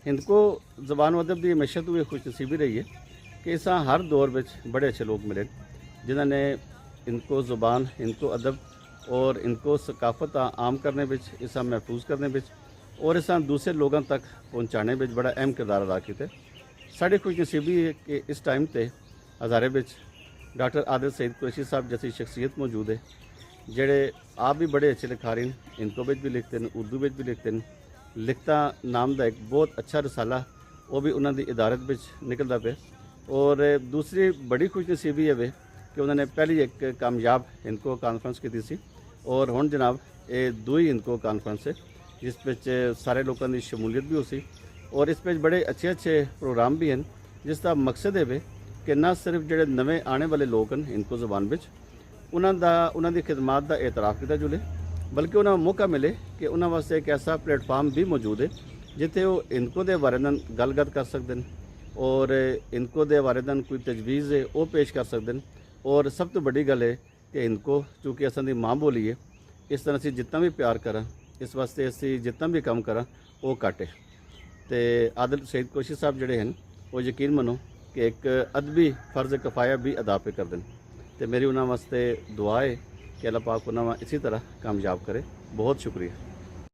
इनको ज़बान अदब की हमेशा तो ये खुशनसीबी रही है कि इस हर दौर में बड़े अच्छे लोग मिले जिन्होंने इनको ज़ुबान, इनको अदब और इनको सकाफत आम करने में, इस महफूज करने में और इस दूसरे लोगों तक पहुँचाने में बड़ा अहम किरदार अदा किया। साड़ी खुशनसीबी है कि इस टाइम पर हज़ारे में डॉक्टर आदिल सईद कुरैशी साहब जैसी शख्सियत मौजूद है जेड़े आप भी बड़े अच्छे लिखारी हैं, इनको भी लिखते हैं, उर्दू भी लिखते हैं। लिखता नाम का एक बहुत अच्छा रसाला वो भी उन्होंने इदारत में निकलता पे। और दूसरी बड़ी खुशनसीबी है वे कि उन्होंने पहली एक कामयाब इनको कॉन्फ्रेंस की थी और हुण जनाब ये दूई इनको कॉन्फ्रेंस है जिस सारे लोगों की शमूलियत भी हो और इस बड़े अच्छे अच्छे प्रोग्राम भी हैं जिसका मकसद है वे कि न सिर्फ जोड़े नवे आने वाले लोग हैं इनको ज़बान में उन्होंने खिदमात का एतराफ़ किया जुले बल्कि उन्हें मौका मिले कि उन्होंने वास्ते एक ऐसा प्लेटफार्म भी मौजूद है जिथे वो इनको दे बारे गलगत कर सकते हैं और इनको दे बारे कोई तजवीज़ है वो पेश कर सकते हैं। और सब तो बड़ी गल है कि इनको चूँकि असां दी माँ बोली है इस तरह असी जितना भी प्यार करा इस वास्ते असी जितना भी काम करा वो घट है। तो आदिल सईद कुरैशी साहब जोड़े हैं वो यकीन मनो कि एक अदबी फ़र्ज़ कफ़ाया भी अदा पे कर दें। तो मेरी उन्होंने वास्ते दुआ है कि अल्लाह पाक उन्हें इसी तरह कामयाब करे। बहुत शुक्रिया।